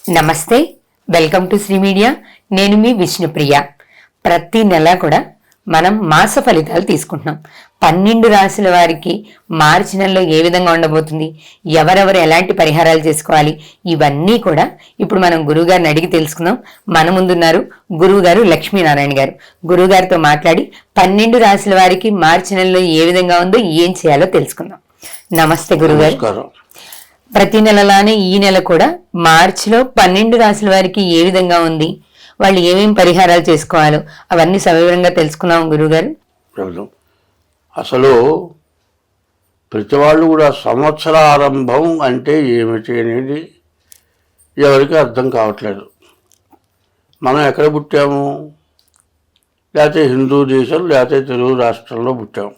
నమస్తే, welcome to Shri media. నేను మీ విష్ణుప్రియ. ప్రతి నెల కూడా మనం మాస ఫలితాలు తీసుకుంటున్నాం. 12 రాశుల వారికి మార్చి నెలలో ఏ విధంగా ఉండబోతుంది, ఎవరెవరు ఎలాంటి పరిహారాలు చేసుకోవాలి, ఇవన్నీ కూడా ఇప్పుడు మనం గురువుగారిని అడిగి తెలుసుకుందాం. మన ముందున్నారు గురువుగారు లక్ష్మీనారాయణ గారు. గురువుగారితో మాట్లాడి 12 రాశుల వారికి మార్చి నెలలో ఏ విధంగా ఉందో, ఏం చేయాలో తెలుసుకుందాం. నమస్తే గురువుగారు. ప్రతి నెలలానే ఈ నెల కూడా మార్చిలో 12 రాశుల వారికి ఏ విధంగా ఉంది, వాళ్ళు ఏమేమి పరిహారాలు చేసుకోవాలో అవన్నీ సవివరంగా తెలుసుకున్నాం గురుగారు. అసలు ప్రతి వాళ్ళు కూడా సంవత్సర ఆరంభం అంటే ఏమిటి అనేది ఎవరికి అర్థం కావట్లేదు. మనం ఎక్కడ పుట్టాము? లేకపోతే హిందూ దేశం, లేకపోతే తెలుగు రాష్ట్రంలో పుట్టాము.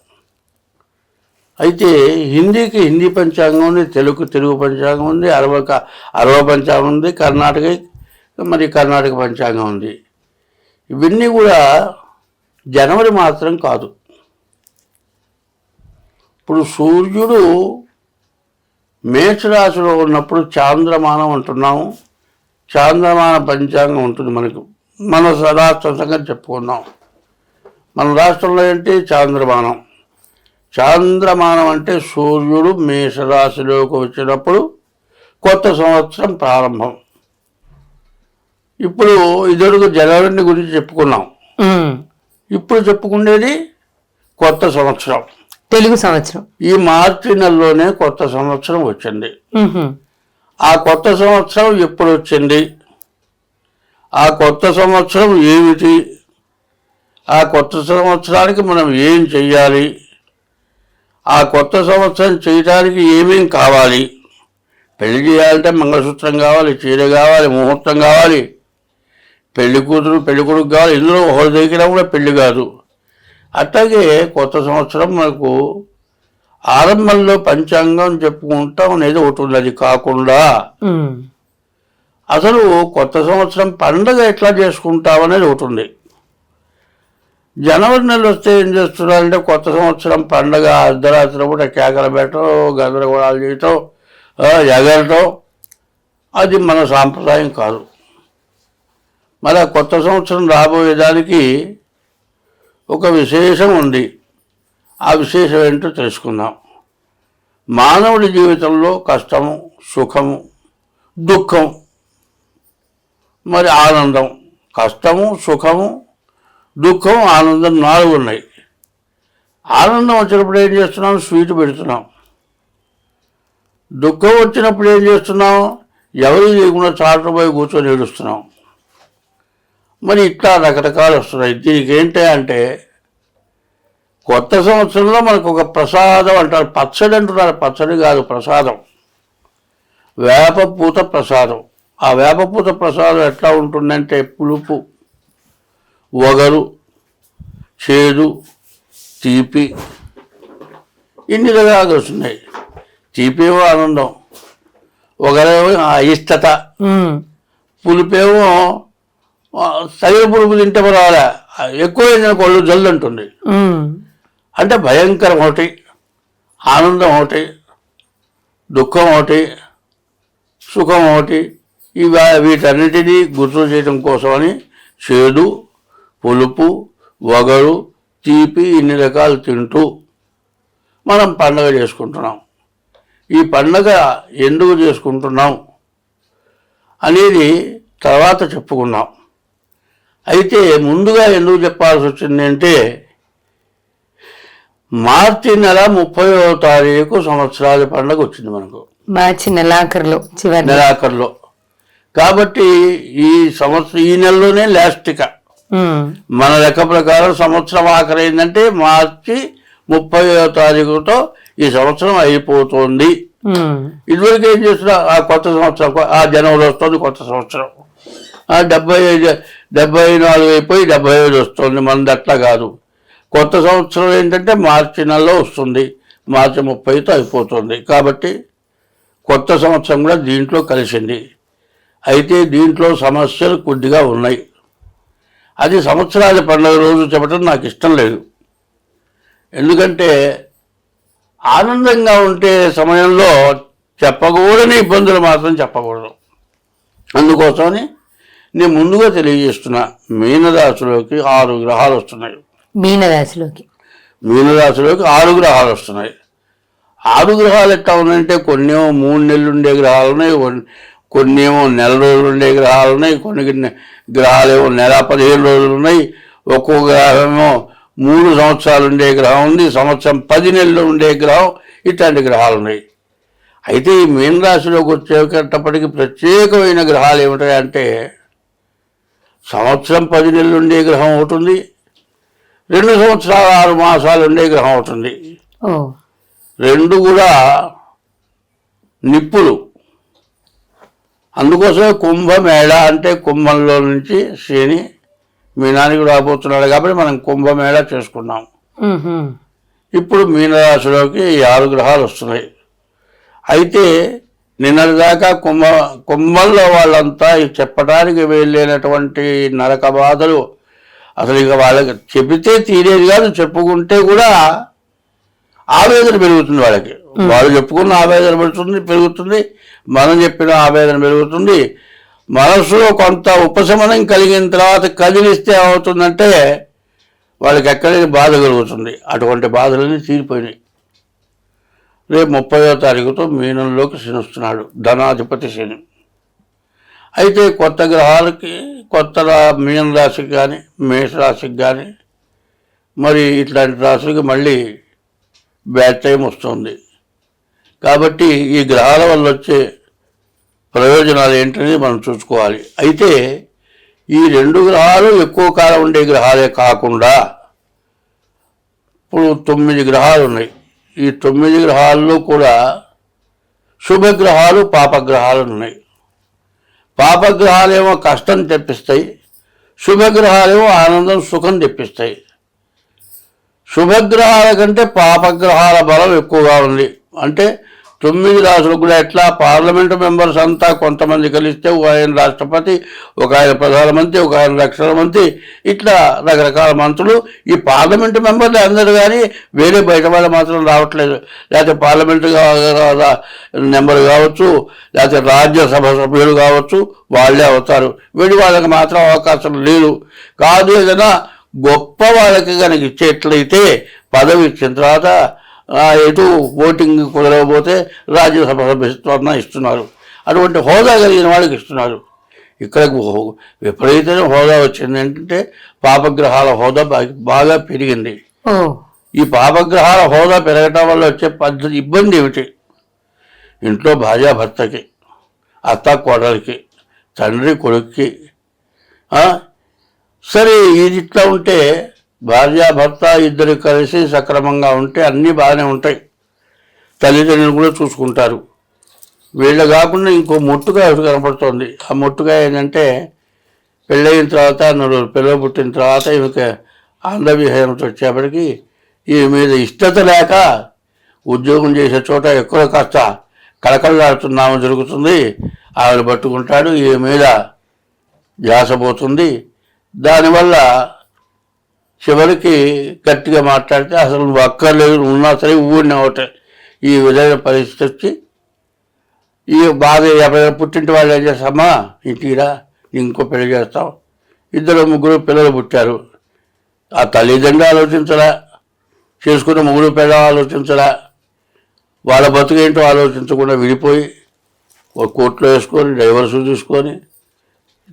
అయితే హిందీకి హిందీ పంచాంగం ఉంది, తెలుగు పంచాంగం ఉంది, అరవ పంచాంగం ఉంది, కర్ణాటక పంచాంగం ఉంది. ఇవన్నీ కూడా జనవరి మాత్రం కాదు. ఇప్పుడు సూర్యుడు మేషరాశిలో ఉన్నప్పుడు చాంద్రమానం అంటున్నాము. చాంద్రమాన పంచాంగం ఉంటుంది మనకు. మన రాష్ట్రం సంగతి చెప్పుకుందాం. మన రాష్ట్రంలో ఏంటి చాంద్రమానం. చాంద్రమానం అంటే సూర్యుడు మేషరాశిలోకి వచ్చినప్పుడు కొత్త సంవత్సరం ప్రారంభం. ఇప్పుడు ఇదివరకు జనవరి గురించి చెప్పుకున్నాం. ఇప్పుడు చెప్పుకునేది కొత్త సంవత్సరం, తెలుగు సంవత్సరం. ఈ మార్చి నెలలోనే కొత్త సంవత్సరం వచ్చింది. ఆ కొత్త సంవత్సరం ఎప్పుడు వచ్చింది, ఆ కొత్త సంవత్సరం ఏమిటి, ఆ కొత్త సంవత్సరానికి మనం ఏం చెయ్యాలి, ఆ కొత్త సంవత్సరం చేయడానికి ఏమేం కావాలి. పెళ్లి చేయాలంటే మంగళసూత్రం కావాలి, చీర కావాలి, ముహూర్తం కావాలి, పెళ్లి కూతురు పెళ్లి కొడుకు కావాలి. ఇందులో ఒకరి దగ్గర కూడా పెళ్లి కాదు. అట్లాగే కొత్త సంవత్సరం మనకు ఆరంభంలో పంచాంగం చెప్పుకుంటాం అనేది ఒకటి ఉంది. అది కాకుండా అసలు కొత్త సంవత్సరం పండుగ ఎట్లా చేసుకుంటాం అనేది ఒకటి ఉంది. జనవరి నెల వస్తే ఏం చేస్తున్నారంటే కొత్త సంవత్సరం పండగ అర్ధరాత్రి కూడా కేకలు పెట్టడం, గందరగోళాలు చేయటం, ఎగరటం, అది మన సాంప్రదాయం కాదు. మరి ఆ కొత్త సంవత్సరం రాబోయేదానికి ఒక విశేషం ఉంది. ఆ విశేషం ఏంటో తెలుసుకుందాం. మానవుడి జీవితంలో కష్టము, సుఖము, దుఃఖం, మరి ఆనందం. కష్టము, సుఖము, దుఃఖం, ఆనందం 4 ఉన్నాయి. ఆనందం వచ్చినప్పుడు ఏం చేస్తున్నాం? స్వీట్ పెడుతున్నాం. దుఃఖం వచ్చినప్పుడు ఏం చేస్తున్నాం? ఎవరు లేకుండా చాటు పోయి కూర్చొని ఏడుస్తున్నాం. మరి ఇట్లా రకరకాలు వస్తున్నాయి. దీనికి ఏంటి అంటే కొత్త సంవత్సరంలో మనకు ఒక ప్రసాదం అంటారు. పచ్చడి అంటున్నారు. పచ్చడి కాదు, ప్రసాదం. వేపపూత ప్రసాదం. ఆ వేపపూత ప్రసాదం ఎట్లా ఉంటుందంటే పులుపు, వగరు, చేదు, తీపి, ఇన్ని రకాలు వస్తున్నాయి. తీపేమో ఆనందం, వగరేమో అయిష్టత, పులుపేమో తగిన పులుపు తింటే పర్వాలే, ఎక్కువ కొళ్ళు జల్లు అంటుంది. అంటే భయంకరం ఒకటి, ఆనందం ఒకటి, దుఃఖం ఒకటి, సుఖం ఒకటి. వీటన్నిటినీ గుర్తు చేయడం కోసమని చేదు, పులుపు, వగరు, తీపి ఇన్ని రకాలు తింటూ మనం పండగ చేసుకుంటున్నాం. ఈ పండగ ఎందుకు చేసుకుంటున్నాం అనేది తర్వాత చెప్పుకున్నాం. అయితే ముందుగా ఎందుకు చెప్పాల్సి వచ్చింది అంటే మార్చి నెల 30వ తారీఖు సంవత్సరాది పండుగ వచ్చింది మనకు. మార్చి నెలాఖరులో, చివరి నెలాఖరులో. కాబట్టి ఈ నెలలోనే లాస్ట్క మన లెక్క ప్రకారం సంవత్సరం ఆఖరి అయిందంటే మార్చి 30వ తారీఖుతో ఈ సంవత్సరం అయిపోతుంది. ఇదివరకు ఏం చేస్తున్నా ఆ కొత్త సంవత్సరం, ఆ జనవరి వస్తుంది కొత్త సంవత్సరం, 74 అయిపోయి 75 వస్తుంది. మనది అట్లా కాదు. కొత్త సంవత్సరం ఏంటంటే మార్చి నెలలో వస్తుంది, మార్చి 30తో అయిపోతుంది. కాబట్టి కొత్త సంవత్సరం కూడా దీంట్లో కలిసింది. అయితే దీంట్లో సమస్యలు కొద్దిగా ఉన్నాయి. అది సంవత్సరాది పండుగ రోజు చెప్పడం నాకు ఇష్టం లేదు. ఎందుకంటే ఆనందంగా ఉంటే సమయంలో చెప్పకూడని ఇబ్బందులు మాత్రం చెప్పకూడదు. అందుకోసమని నేను ముందుగా తెలియజేస్తున్నా, మీనరాశిలోకి 6 గ్రహాలు వస్తున్నాయి. మీనరాశిలోకి 6 గ్రహాలు వస్తున్నాయి. 6 గ్రహాలు ఎట్లా ఉన్నాయంటే కొన్నేమో 3 నెలలు ఉండే గ్రహాలు ఉన్నాయి, కొన్నేమో నెల రోజులు ఉండే గ్రహాలు ఉన్నాయి, కొన్ని గ్రహాలేమో నెల 15 రోజులు ఉన్నాయి, ఒక్కో గ్రహమేమో 3 సంవత్సరాలు ఉండే గ్రహం ఉంది, సంవత్సరం 10 నెలలు ఉండే గ్రహం, ఇట్లాంటి గ్రహాలు ఉన్నాయి. అయితే ఈ మీనరాశిలోకి వచ్చేటప్పటికి ప్రత్యేకమైన గ్రహాలు ఏమిటాయంటే సంవత్సరం 10 నెలలు ఉండే గ్రహం అవుతుంది, 2 సంవత్సరాలు 6 మాసాలు ఉండే గ్రహం అవుతుంది. రెండు కూడా నిప్పులు. అందుకోసమే కుంభమేళ అంటే కుంభంలో నుంచి శని మీనానికి రాబోతున్నాడు కాబట్టి మనం కుంభమేళ చేసుకున్నాం. ఇప్పుడు మీనరాశిలోకి 6 గ్రహాలు వస్తున్నాయి. అయితే నిన్నటిదాకా కుంభంలో వాళ్ళంతా చెప్పడానికి వెళ్ళినటువంటి నరక బాధలు అసలు ఇక వాళ్ళకి చెబితే తీరేది కాదు, చెప్పుకుంటే కూడా ఆవేదన పెరుగుతుంది వాళ్ళకి. వాళ్ళు చెప్పుకున్న ఆవేదన పెరుగుతుంది, మనం చెప్పిన ఆవేదన పెరుగుతుంది. మనసులో కొంత ఉపశమనం కలిగిన తర్వాత కదిలిస్తే ఏమవుతుందంటే వాళ్ళకి ఎక్కడైనా బాధ కలుగుతుంది. అటువంటి బాధలన్నీ తీరిపోయినాయి. రేపు 30వ తారీఖుతో మీనంలోకి శని వస్తున్నాడు, ధనాధిపతి శని. అయితే కొత్త గ్రహాలకి, కొత్త మీన రాశికి కానీ మేషరాశికి కానీ మరి ఇట్లాంటి రాశులకి మళ్ళీ బ్యాడ్ టైం వస్తుంది. కాబట్టి ఈ గ్రహాల వల్ల వచ్చే ప్రయోజనాలు ఏంటనేది మనం చూసుకోవాలి. అయితే ఈ 2 గ్రహాలు ఎక్కువ కాలం ఉండే గ్రహాలే కాకుండా ఇప్పుడు 9 గ్రహాలు ఉన్నాయి. ఈ 9 గ్రహాల్లో కూడా శుభగ్రహాలు, పాపగ్రహాలు ఉన్నాయి. పాపగ్రహాలేమో కష్టం తెప్పిస్తాయి, శుభగ్రహాలేమో ఆనందం, సుఖం తెప్పిస్తాయి. శుభగ్రహాల కంటే పాపగ్రహాల బలం ఎక్కువగా ఉంది. అంటే 9 రాశులకు కూడా ఎట్లా పార్లమెంటు మెంబర్స్ అంతా కొంతమంది కలిస్తే ఒక ఆయన రాష్ట్రపతి, ఒక ఆయన ప్రధానమంత్రి, ఒక ఆయన రక్షణ మంత్రి, ఇట్లా రకరకాల మంత్రులు. ఈ పార్లమెంటు మెంబర్లు అందరూ కానీ వేరే బయట వాళ్ళు మాత్రం రావట్లేదు. లేకపోతే పార్లమెంటు మెంబర్ కావచ్చు, లేకపోతే రాజ్యసభ సభ్యులు కావచ్చు, వాళ్ళే అవుతారు. వీడి వాళ్ళకి మాత్రం అవకాశం లేదు. కాదు ఏదైనా గొప్ప వాళ్ళకి కనుక ఇచ్చేట్లయితే పదవి ఇచ్చిన తర్వాత ఎటు ఓటింగ్ కుదరకపోతే రాజ్యసభ సభ్యత్వం ఇస్తున్నారు. అటువంటి హోదా కలిగిన వాళ్ళకి ఇస్తున్నారు. ఇక్కడ విపరీతమైన హోదా వచ్చింది ఏంటంటే పాపగ్రహాల హోదా బాగా పెరిగింది. ఈ పాపగ్రహాల హోదా పెరగటం వల్ల వచ్చే ఇబ్బంది ఏమిటి? ఇంట్లో భార్యాభర్తకి, అత్త కోడలికి, తండ్రి కొడుక్కి. సరే ఇది ఇట్లా ఉంటే భార్యాభర్త ఇద్దరు కలిసి సక్రమంగా ఉంటే అన్నీ బాగానే ఉంటాయి, తల్లిదండ్రులు కూడా చూసుకుంటారు. వీళ్ళు కాకుండా ఇంకో మొట్టుగా కనపడుతుంది. ఆ మొట్టుగా ఏంటంటే పెళ్ళయిన తర్వాత 4 పిల్లలు పుట్టిన తర్వాత ఈమెకి ఆంధ్రవిహేయంతో వచ్చేప్పటికి ఈ మీద ఇష్టత లేక ఉద్యోగం చేసే చోట ఎక్కువ కాస్త కళకళలాడుతున్నాము జరుగుతుంది. ఆవిడ పట్టుకుంటాడు, ఈ మీద జాసపోతుంది. దానివల్ల చివరికి గట్టిగా మాట్లాడితే అసలు నువ్వు అక్కర్లేదు, ఉన్నా సరే ఊరిని ఒకటే ఈ విధమైన పరిస్థితి వచ్చి ఈ బాధ పుట్టింటి వాళ్ళు ఏం చేస్తామా, ఇంటికిరా ఇంకో పెళ్లి చేస్తాం. 2 3 పిల్లలు పుట్టారు. ఆ తల్లిదండ్రులు ఆలోచించరా, చేసుకున్న 3 పిల్లలు ఆలోచించరా, వాళ్ళ బతుకేంటో ఆలోచించకుండా విడిపోయి ఒక కోర్టులో వేసుకొని డైవర్స్ తీసుకొని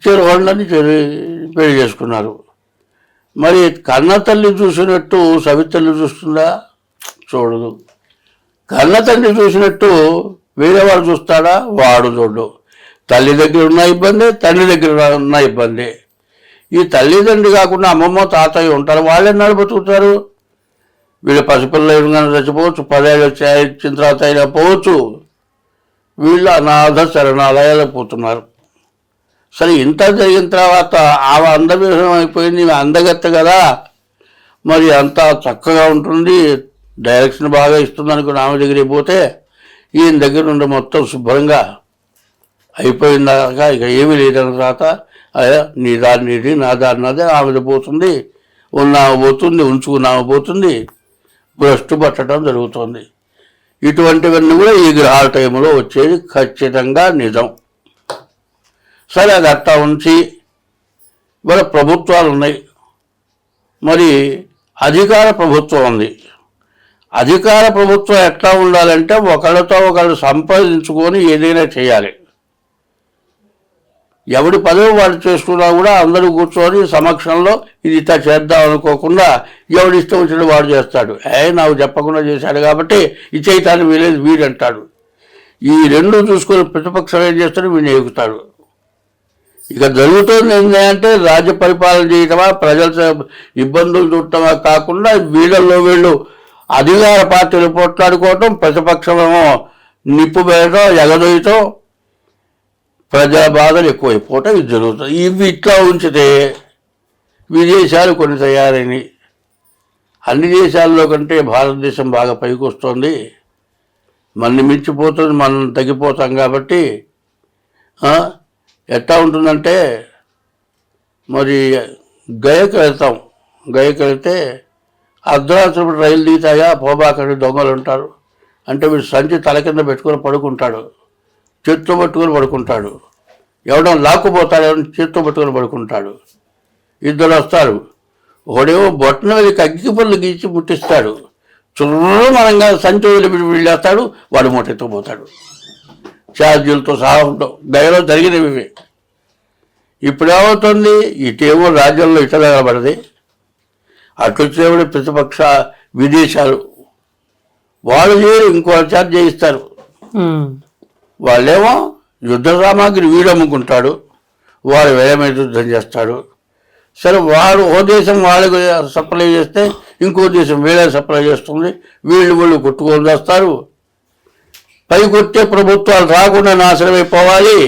చెరువులని పెళ్లి చేసుకున్నారు. మరి కన్న తల్లి చూసినట్టు సవితల్లి చూస్తుందా? చూడదు. కన్న తండ్రి చూసినట్టు వేరే వాడు చూస్తాడా? వాడు చూడు. తల్లి దగ్గర ఉన్న ఇబ్బంది, తండ్రి దగ్గర ఉన్న ఇబ్బంది. ఈ తల్లిదండ్రి కాకుండా అమ్మమ్మ తాతయ్య ఉంటారు, వాళ్ళెన్నాళ్ళు బతుకుతారు? వీళ్ళు పసిపిల్లలు కానీ చచ్చిపోవచ్చు, 10 ఏళ్ళు ఇచ్చిన తర్వాత అయినా పోవచ్చు. వీళ్ళు అనాథ శరణాలయాలకు పోతున్నారు. సరే ఇంత జరిగిన తర్వాత ఆమె అందవిహం అయిపోయింది, అందగత్త కదా, మరి అంతా చక్కగా ఉంటుంది, డైరెక్షన్ బాగా ఇస్తుంది అనుకుని ఆమె దగ్గరికి పోతే ఈయన దగ్గర నుండి మొత్తం శుభ్రంగా అయిపోయిందాక ఇక ఏమీ లేదన్న తర్వాత నీ దారి నీది, నా దారి నాదే, ఆమె పోతుంది, ఉన్నామె పోతుంది, ఉంచుకున్నామె పోతుంది, భ్రష్టు పట్టడం జరుగుతుంది. ఇటువంటివన్నీ కూడా ఈ గ్రహాల టైంలో వచ్చేది ఖచ్చితంగా నిజం. సరే అది అట్టా ఉంచి ఇవాళ ప్రభుత్వాలు ఉన్నాయి, మరి అధికార ప్రభుత్వం ఉంది. అధికార ప్రభుత్వం ఎట్లా ఉండాలంటే ఒకళ్ళతో ఒకళ్ళు సంపాదించుకొని ఏదైనా చేయాలి. ఎవడి పదవి వాడు చేసుకున్నా కూడా అందరూ కూర్చొని సమక్షంలో ఇది ఇట్లా చేద్దాం అనుకోకుండా ఎవడి ఇష్టం వచ్చిన వాడు చేస్తాడు. నాకు చెప్పకుండా చేశాడు కాబట్టి ఈ చేయటాన్ని వీలేదు వీడంటాడు. ఈ రెండు చూసుకొని ప్రతిపక్షం ఏం చేస్తాడు, వీడిని ఎగుతాడు. ఇక జరుగుతుంది ఏంటంటే రాజ్య పరిపాలన చేయటమా, ప్రజల ఇబ్బందులు చూడటమా కాకుండా వీళ్ళు అధికార పార్టీలు పోట్లాడుకోవటం, ప్రతిపక్షమేమో నిప్పు వేయటం, ఎగదొయ్యటం, ప్రజా బాధలు ఎక్కువైపోవటం ఇది జరుగుతుంది. ఇవి ఇట్లా ఉంచితే విదేశాలు కొన్ని తయారైనవి. అన్ని దేశాల్లో కంటే భారతదేశం బాగా పైకి వస్తుంది. మనని మించిపోతుంది, మనం తగ్గిపోతాం. కాబట్టి ఎట్లా ఉంటుందంటే మరి గయకు వెళ్తే అర్ధరాత్రి రైలు దిగుతాయా పోబాకడి దొంగలు ఉంటారు. అంటే వీడు సంచి తల కింద పెట్టుకొని పడుకుంటాడు, చేత్తో పట్టుకొని పడుకుంటాడు. ఎవడో లాక్కుపోతాడు, ఎవరైనా చేత్తో పట్టుకొని పడుకుంటాడు. ఇద్దరు వస్తారు, ఒకడేమో బొట్టన వెళ్ళి అగ్గి పళ్ళు గీచి ముట్టిస్తాడు, చుర్రమనంగా సంచి వదిలిపెట్టి వెళ్ళేస్తాడు, వాడు మూటెత్తుకుపోతాడు. ఛార్జీలతో సహా ఉండవు. గయలో జరిగినవి. ఇప్పుడు ఏమవుతుంది, ఇటేమో రాజ్యంలో ఇట నిలబడది, అటు వచ్చేవాడు ప్రతిపక్ష విదేశాలు వాళ్ళు చేయరు, ఇంకో ఛార్జ్ చేయిస్తారు. వాళ్ళేమో యుద్ధ సామాగ్రి వీడు అమ్ముకుంటాడు, వాడు వేల మీద యుద్ధం చేస్తాడు. సరే వాడు ఓ దేశం వాళ్ళకు సప్లై చేస్తే ఇంకో దేశం వీళ్ళే సప్లై చేస్తుంది. వీళ్ళు కొట్టుకొని చేస్తారు. పైకొచ్చే ప్రభుత్వాలు రాకుండా నాశనమైపోవాలి,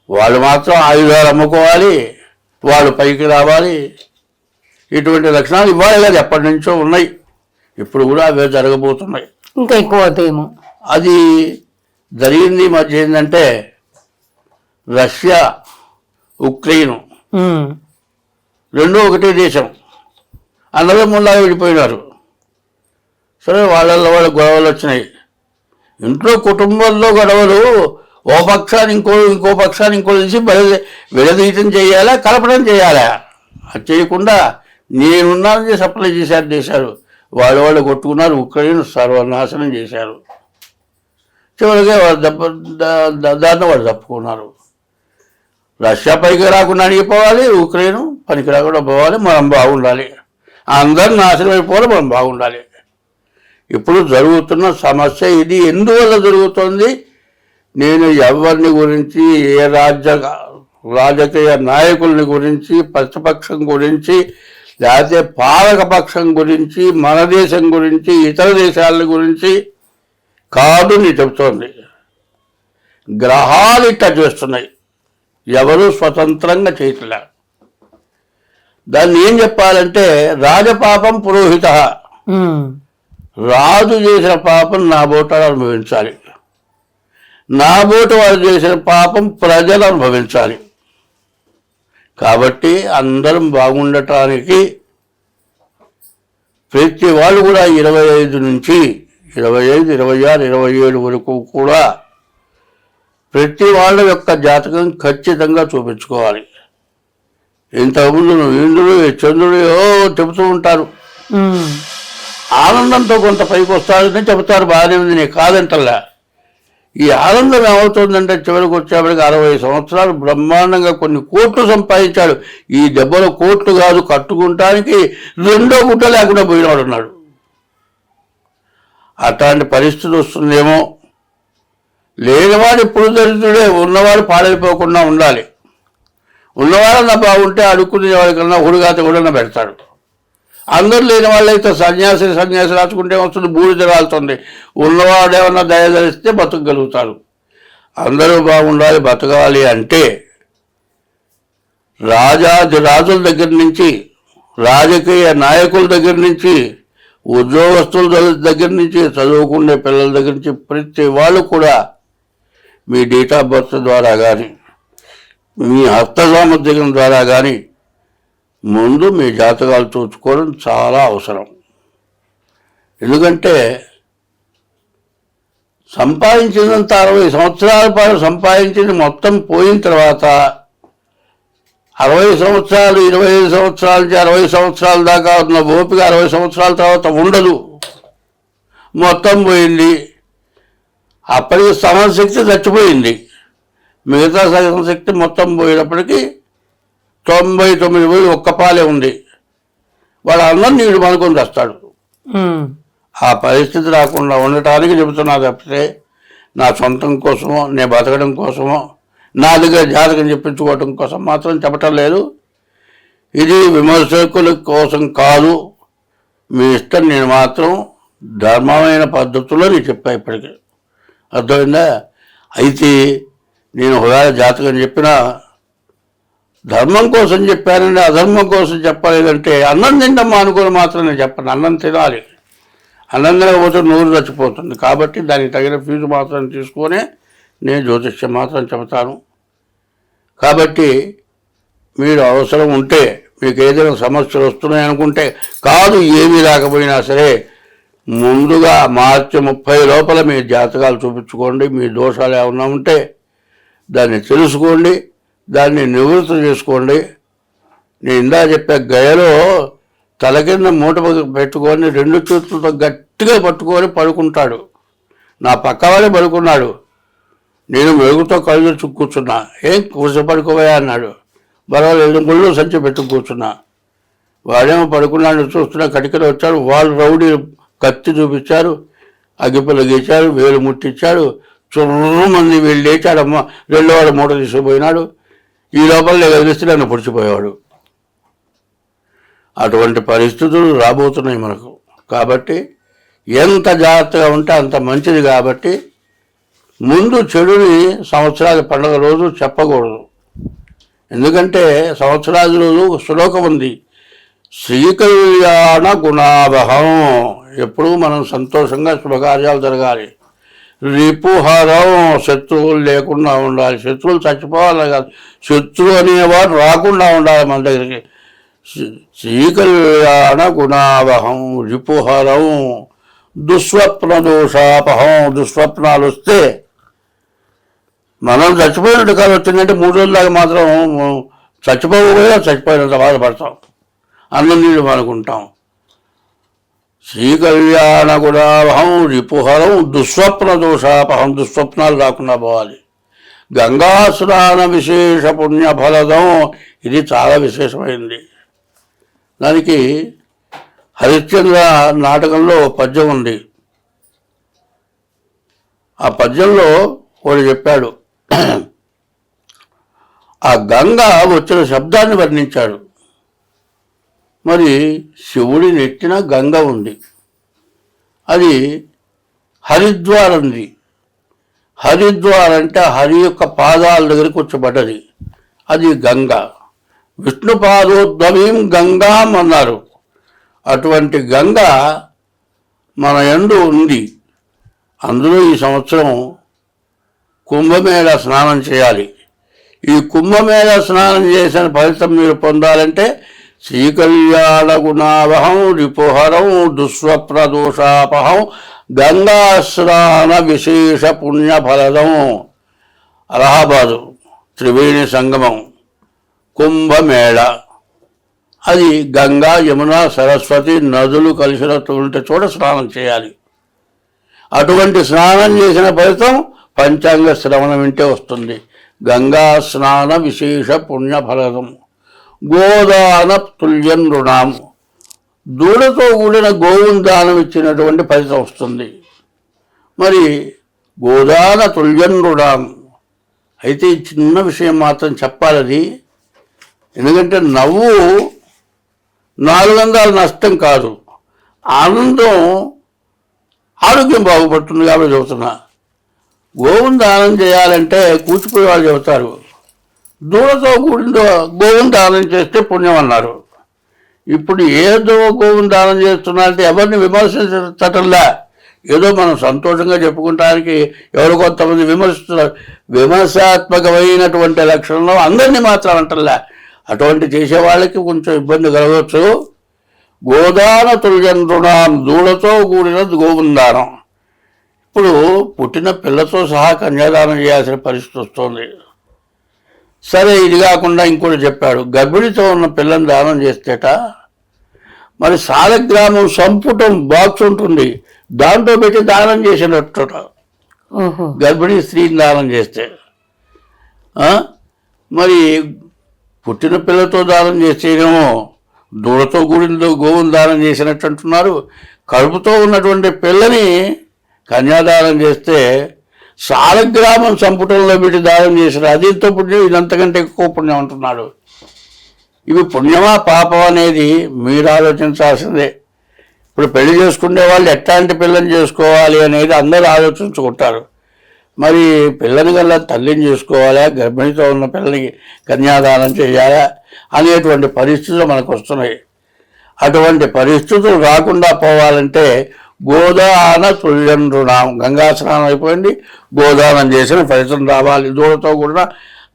వాళ్ళు మాత్రం ఆయుధాలు అమ్ముకోవాలి, వాళ్ళు పైకి రావాలి. ఇటువంటి లక్షణాలు ఇవాళ కాదు ఎప్పటి నుంచో ఉన్నాయి, ఇప్పుడు కూడా అవే జరగబోతున్నాయి. ఇంకా ఎక్కువ అవుతాయేమో. అది జరిగింది మధ్య ఏంటంటే రష్యా ఉక్రెయిన్ రెండూ ఒకటే దేశం, అన్నదమ్ముల్లాగా విడిపోయినారు. సరే వాళ్ళల్లో వాళ్ళ గొడవలు వచ్చినాయి. ఇంట్లో కుటుంబంలో గొడవలు ఓ పక్షాన్ని ఇంకో పక్షాన్ని ఇంకో తెలిసి విడదీయటం చేయాలా, కలపడం చేయాలా? అది చేయకుండా నేనున్నానని సప్లై చేశారు. వాళ్ళు కొట్టుకున్నారు, ఉక్రెయిన్ సర్వనాశనం చేశారు. చివరిగా దాన్ని వాళ్ళు తప్పుకున్నారు. రష్యా పైకి రాకుండా అణిగిపోవాలి, ఉక్రెయిన్ పనికి రాకుండా పోవాలి, మనం బాగుండాలి. అందరూ నాశనం అయిపోవాలి, మనం బాగుండాలి. ఇప్పుడు జరుగుతున్న సమస్య ఇది. ఎందువల్ల జరుగుతుంది? నేను ఎవరిని గురించి, ఏ రాజకీయ నాయకుల్ని గురించి, ప్రతిపక్షం గురించి, లేకపోతే పాలక పక్షం గురించి, మన దేశం గురించి, ఇతర దేశాల గురించి కాదు నీ చెబుతోంది. గ్రహాలు ఇట్లా చేస్తున్నాయి, ఎవరు స్వతంత్రంగా చేయట్లే. దాన్ని ఏం చెప్పాలంటే రాజపాపం పురోహిత, రాజు చేసిన పాపం నా బోటాలు అనుభవించాలి, నా బోటు వాడు చేసిన పాపం ప్రజలు అనుభవించాలి. కాబట్టి అందరం బాగుండటానికి ప్రతి వాళ్ళు కూడా 25 నుంచి 25, 26, 27 వరకు కూడా ప్రతి వాళ్ళ యొక్క జాతకం ఖచ్చితంగా చూపించుకోవాలి. ఇంతకుముందు నువ్వు ఇంద్రుడు చంద్రుడు చెబుతూ ఉంటారు, ఆనందంతో కొంత పైకి వస్తాడని చెబుతారు, బాగానే ఉంది, నేను కాదంటల్లా. ఈ ఆనందం ఏమవుతుందంటే చివరికి వచ్చేప్పటికి 60 సంవత్సరాలు బ్రహ్మాండంగా కొన్ని కోట్లు సంపాదించాడు. ఈ దెబ్బలో కోట్లు కాదు, కట్టుకుంటానికి 2 గుట్ట లేకుండా పోయినవాడు ఉన్నాడు. అట్లాంటి పరిస్థితి వస్తుందేమో. లేనివాడు ఇప్పుడు దరిద్రుడే, ఉన్నవాడు పాడైపోకుండా ఉండాలి. ఉన్నవాడన్నా బాగుంటే అడుక్కునే వాడికన్నా హుడుగాత కూడా పెడతాడు. అందరూ లేని వాళ్ళైతే సన్యాసి రాచుకుంటే వస్తుంది, బూడిద రాలుతుంది. ఉన్నవాడు ఏమన్నా దయదలిస్తే బతకగలుగుతారు. అందరూ బాగుండాలి, బతకాలి అంటే రాజుల దగ్గర నుంచి, రాజకీయ నాయకుల దగ్గర నుంచి, ఉద్యోగస్తుల దగ్గర నుంచి, చదువుకునే పిల్లల దగ్గర నుంచి ప్రతి వాళ్ళు కూడా మీ డేట్ ఆఫ్ బర్త్ ద్వారా కానీ, మీ హస్త సాముద్రికం ద్వారా కానీ ముందు మీ జాతకాలు చూసుకోవడం చాలా అవసరం. ఎందుకంటే సంపాదించినంత 60 సంవత్సరాల పాటు సంపాదించింది మొత్తం పోయిన తర్వాత 60 సంవత్సరాలు 25 సంవత్సరాల నుంచి 60 సంవత్సరాల దాకా ఉన్న ఓపిక 60 సంవత్సరాల తర్వాత ఉండదు, మొత్తం పోయింది. అప్పటికి సహనశక్తి చచ్చిపోయింది. మిగతా సహనశక్తి మొత్తం పోయినప్పటికీ 99 పోయి ఒక్క పాలే ఉంది. వాడు అన్నం నీడు అనుకొని వస్తాడు. ఆ పరిస్థితి రాకుండా ఉండటానికి చెబుతున్నా తప్పితే నా సొంతం కోసమో నేను బతకడం కోసమో నా దగ్గర జాతకం చెప్పించుకోవటం కోసం మాత్రం చెప్పటం లేదు. ఇది విమర్శకుల కోసం కాదు, మీ ఇష్టం. నేను మాత్రం ధర్మమైన పద్ధతుల్లో నేను చెప్పా ఇప్పటికీ, అర్థమైందా? అయితే నేను ఒకవేళ జాతకం చెప్పినా ధర్మం కోసం చెప్పానండి, అధర్మం కోసం చెప్పలేదంటే అన్నం తిండమ్మా అనుకుని మాత్రం నేను చెప్పను. అన్నం తినాలి, అన్నం తినకపోతే నోరు చచ్చిపోతుంది. కాబట్టి దానికి తగిన ఫీజు మాత్రం తీసుకొని నేను జ్యోతిష్యం మాత్రం చెబుతాను. కాబట్టి మీరు అవసరం ఉంటే, మీకు ఏదైనా సమస్యలు వస్తున్నాయి అనుకుంటే, కాదు ఏమీ రాకపోయినా సరే ముందుగా మార్చి 30 లోపల మీ జాతకాలు చూపించుకోండి. మీ దోషాలు ఏమన్నా ఉంటే దాన్ని తెలుసుకోండి, దాన్ని నివృత్తి చేసుకోండి. నేను ఇందా చెప్పే గయలో తల కింద మూట పెట్టుకొని 2 చేతులతో గట్టిగా పట్టుకొని పడుకుంటాడు. నా పక్కవాడే పడుకున్నాడు, నేను వెలుగుతో కళ్ళు కూర్చున్నా. ఏం కూర్చోపడుకోవా అన్నాడు. పర్వాలేదు, గుళ్ళు సంచి పెట్టు కూర్చున్నా. వాడేమో పడుకున్నాడు, చూస్తున్నా. కటికలు వచ్చాడు, వాళ్ళు రౌడీ కత్తి చూపించారు, అగ్గిపుల్ల గీచారు, వేలు ముట్టించాడు. మంది వీళ్ళు లేచాడమ్మ, రెండోవాడు మూట తీసుకుపోయినాడు. ఈ లోపల నేను వదిలిస్తే నన్ను పొడిచిపోయేవాడు. అటువంటి పరిస్థితులు రాబోతున్నాయి మనకు. కాబట్టి ఎంత జాగ్రత్తగా ఉంటే అంత మంచిది. కాబట్టి ముందు చెడుని సంవత్సరాది పండుగ రోజు చెప్పకూడదు. ఎందుకంటే సంవత్సరాది రోజు శ్లోకం ఉంది, శ్రీకళ్యాణ గుణావహం. ఎప్పుడూ మనం సంతోషంగా శుభకార్యాలు జరగాలి. రిపుహరం, శత్రువులు లేకుండా ఉండాలి. శత్రువులు చచ్చిపోవాలి కాదు, శత్రువు అనేవాడు రాకుండా ఉండాలి మన దగ్గరికి. శ్రీకళ్యాణ గుణావహం రిపుహరం దుస్వప్న దోషాపహం. దుస్వప్నాలు వస్తే మనం చచ్చిపోయినట్టు కాదు, వచ్చిందంటే 3 రోజుల దాకా మాత్రం చచ్చిపోయినంత బాధపడతాం, అన్నం నీళ్ళు అనుకుంటాం. శ్రీకళ్యాణ గుణావహం రిపుహరం దుస్వప్న దోషాపహం. దుస్వప్నాలు రాకుండా పోవాలి. గంగా స్నాన విశేష పుణ్యఫలదం. ఇది చాలా విశేషమైంది. దానికి హరిశ్చంద్ర నాటకంలో పద్యం ఉంది. ఆ పద్యంలో వాడు చెప్పాడు, ఆ గంగ వచ్చిన శబ్దాన్ని వర్ణించాడు. మరి శివుడి నెట్టిన గంగ ఉంది, అది హరిద్వార్ ఉంది. హరిద్వార్ అంటే హరి యొక్క పాదాల దగ్గరికి వచ్చబడ్డది, అది గంగ. విష్ణుపాదోద్భవీం గంగాం అన్నారు. అటువంటి గంగ మన యందు ఉంది. అందులో ఈ సంవత్సరం కుంభమేళ స్నానం చేయాలి. ఈ కుంభమేళ స్నానం చేసిన ఫలితం మీరు పొందాలంటే శ్రీకళ్యాణ గుణావహం రిపుహరం దుస్వప్న దోషాపహం గంగా స్నాన విశేష పుణ్యఫలదం. అలహాబాదు త్రివేణి సంగమం కుంభమేళ. అది గంగా యమున సరస్వతి నదులు కలిసినటువంటి చోట స్నానం చేయాలి. అటువంటి స్నానం చేసిన ఫలితం పంచాంగ శ్రవణం వింటే వస్తుంది. గంగా స్నాన విశేష పుణ్యఫలదం. గోదాన తుల్యం రుణాం. దూడతో కూడిన గోవును దానం ఇచ్చినటువంటి ఫలితం వస్తుంది. మరి గోదాన తుల్యం రుణాం. అయితే ఈ చిన్న విషయం మాత్రం చెప్పాలది. ఎందుకంటే నవ్వు 400 నష్టం కాదు, ఆనందం, ఆరోగ్యం బాగుపడుతుంది. కాబట్టి చెబుతున్నా, గోవును దానం చేయాలంటే కూచిపోయే వాళ్ళు చెబుతారు, దూడతో కూడిన గోవును దానం చేస్తే పుణ్యం అన్నారు. ఇప్పుడు ఏదో గోవును దానం చేస్తున్నారంటే ఎవరిని విమర్శించటంలా, ఏదో మనం సంతోషంగా చెప్పుకుంటానికి ఎవరు కొంతమంది విమర్శిస్తున్నారు. విమర్శాత్మకమైనటువంటి లక్షణంలో అందరినీ మాత్రం అంటల్లా. అటువంటి చేసేవాళ్ళకి కొంచెం ఇబ్బంది కలగవచ్చు. గోదాన తుల్యం రుణాం. దూడతో కూడిన గోవును దానం. ఇప్పుడు పుట్టిన పిల్లతో సహా కన్యాదానం చేయాల్సిన పరిస్థితి వస్తుంది. సరే, ఇది కాకుండా ఇంకోటి చెప్పాడు, గర్భిణితో ఉన్న పిల్లని దానం చేస్తేట మరి సాలగ్రామం సంపుటం బాక్స్ ఉంటుంది, దాంట్లో పెట్టి దానం చేసినట్టుట. గర్భిణీ స్త్రీని దానం చేస్తే మరి పుట్టిన పిల్లతో దానం చేస్తేనేమో దూడతో కూడిన గోవును దానం చేసినట్టు అంటున్నారు. కడుపుతో ఉన్నటువంటి పిల్లని కన్యాదానం చేస్తే సాలగ్రామం సంపుటంలో పెట్టి దానం చేశారు, అది ఎంతో పుణ్యం, ఇదంతకంటే ఎక్కువ పుణ్యం అంటున్నాడు. ఇవి పుణ్యమా పాపం అనేది మీరు ఆలోచించాల్సిందే. ఇప్పుడు పెళ్లి చేసుకునే వాళ్ళు ఎట్లాంటి పిల్లని చేసుకోవాలి అనేది అందరూ ఆలోచించుకుంటారు. మరి పిల్లని కల్లా తల్లిని చేసుకోవాలా, గర్భిణితో ఉన్న పిల్లని కన్యాదానం చేయాలా అనేటువంటి పరిస్థితులు మనకు వస్తున్నాయి. అటువంటి పరిస్థితులు రాకుండా పోవాలంటే గోదాన తుల్యం రుణం, గంగా స్నానం అయిపోయింది, గోదానం చేసిన ఫలితం రావాలి. దూడతో కూడా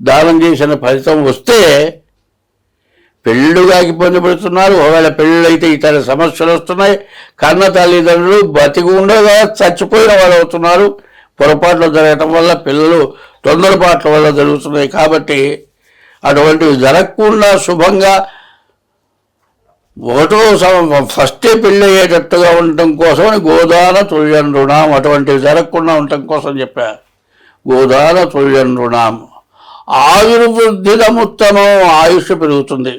దానం చేసిన ఫలితం వస్తే పెళ్ళిళ్ళుగా ఇబ్బంది పడుతున్నారు. ఒకవేళ పెళ్ళిళ్ళైతే ఇతర సమస్యలు వస్తున్నాయి. కన్న తల్లిదండ్రులు బతికి ఉండగా చచ్చిపోయిన వాళ్ళు అవుతున్నారు. పొరపాట్లు జరగటం వల్ల, పిల్లలు తొందరపాట్ల వల్ల జరుగుతున్నాయి. కాబట్టి అటువంటివి జరగకుండా శుభంగా ఫస్టే పెళ్ళి అయ్యేటట్టుగా ఉండటం కోసం గోదాన తుల్యం రుణం, అటువంటివి జరగకుండా ఉండటం కోసం చెప్పారు. గోదాన తుల్యం రుణం, ఆయుర్వృద్ధిదముత్తమం, ఆయుష్ పెరుగుతుంది.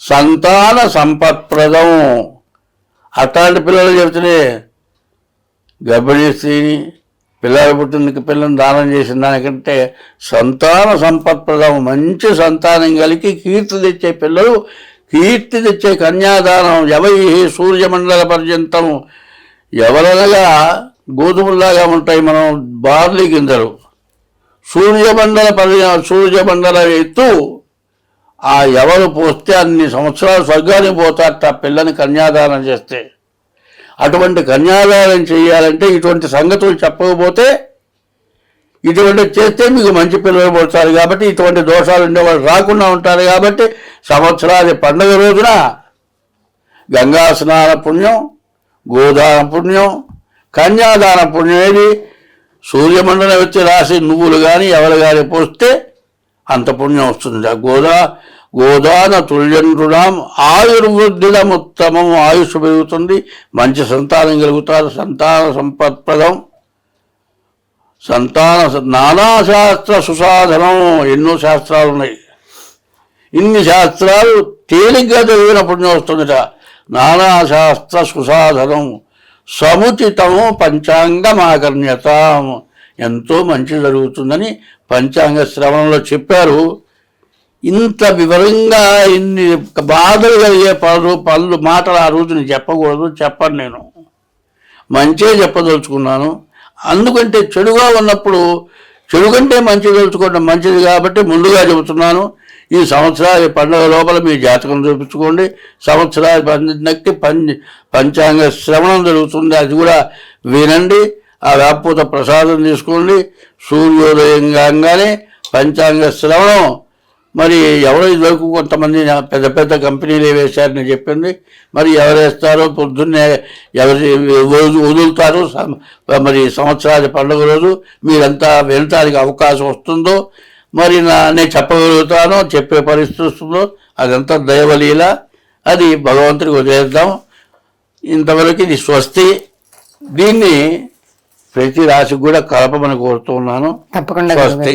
సంతాన సంపత్ప్రదం, అట్లాంటి పిల్లలు చెబుతున్నాయి. గర్భిణీ స్త్రీని పిల్లలు పుట్టిన పిల్లని దానం చేసిన దానికంటే సంతాన సంపత్ప్రదం, మంచి సంతానం కలిగి కీర్తి తెచ్చే పిల్లలు, కీర్తి తెచ్చే కన్యాదానం. ఎవై సూర్యమండల పర్యంతం, ఎవరనగా గోధుమలాగా ఉంటాయి మనం బార్లీ గింజలు, సూర్యమండల ఎత్తు ఆ ఎవరు పోస్తే అన్ని సంవత్సరాలు స్వర్గానికి పోతారట పిల్లని కన్యాదానం చేస్తే. అటువంటి కన్యాదానం చేయాలంటే ఇటువంటి సంగతులు చెప్పకపోతే, ఇటువంటి చేస్తే మీకు మంచి పిల్లలు పడతారు. కాబట్టి ఇటువంటి దోషాలు ఉండేవాళ్ళు రాకుండా ఉంటారు. కాబట్టి సంవత్సరాది పండుగ రోజున గంగా స్నాన పుణ్యం, గోదాన పుణ్యం, కన్యాదాన పుణ్యం, ఏది సూర్యమండలం వచ్చి రాసి నువ్వులు కానీ ఎవరు కానీ పోస్తే అంత పుణ్యం వస్తుంది. గోదాన తుల్యం రుణం, ఆయుర్వృద్ధిదముత్తమం, ఆయుష్ పెరుగుతుంది, మంచి సంతానం కలుగుతారు. సంతాన సంపత్ప్రదం, నానాశాస్త్ర సుసాధనం, ఎన్నో శాస్త్రాలు ఉన్నాయి. ఇన్ని శాస్త్రాలు తేలిగ్గా చదివిన పుణ్యం వస్తుందిట. నానాశాస్త్ర సుసాధనం, సముచితము పంచాంగమాకర్ణ్యత, ఎంతో మంచి జరుగుతుందని పంచాంగ శ్రవణంలో చెప్పారు. ఇంత వివరంగా ఇన్ని బాధలు కలిగే మాటలు ఆ రోజుని చెప్పకూడదు, చెప్పను. నేను మంచే చెప్పదలుచుకున్నాను. అందుకంటే చెడుగా ఉన్నప్పుడు చెడు కంటే మంచి తెలుసుకోవడం మంచిది కాబట్టి ముందుగా చెబుతున్నాను. ఈ సంవత్సరాది పండుగ లోపల మీ జాతకం చూపించుకోండి. సంవత్సరాది పండుగకి పంచాంగ శ్రవణం జరుగుతుంది, అది కూడా వినండి. ఆ వేపూత ప్రసాదం తీసుకోండి. సూర్యోదయం కాగానే పంచాంగ శ్రవణం. మరి ఎవరో ఇదివరకు కొంతమంది పెద్ద పెద్ద కంపెనీలు వేశారని చెప్పింది. మరి ఎవరు వేస్తారో పొద్దున్నే ఎవరు వదులుతారో మరి సంవత్సరాది పండుగ రోజు మీరంతా వినటానికి అవకాశం వస్తుందో మరి నేను చెప్పగలుగుతానో, చెప్పే పరిస్థితి వస్తుందో, అదంతా దైవలీల. అది భగవంతుడికి వదిలేద్దాం. ఇంతవరకు ఇది స్వస్తి. దీన్ని ప్రతి రాశికి కూడా కలపమని కోరుతూ ఉన్నాను. తప్పకుండా స్వస్తి.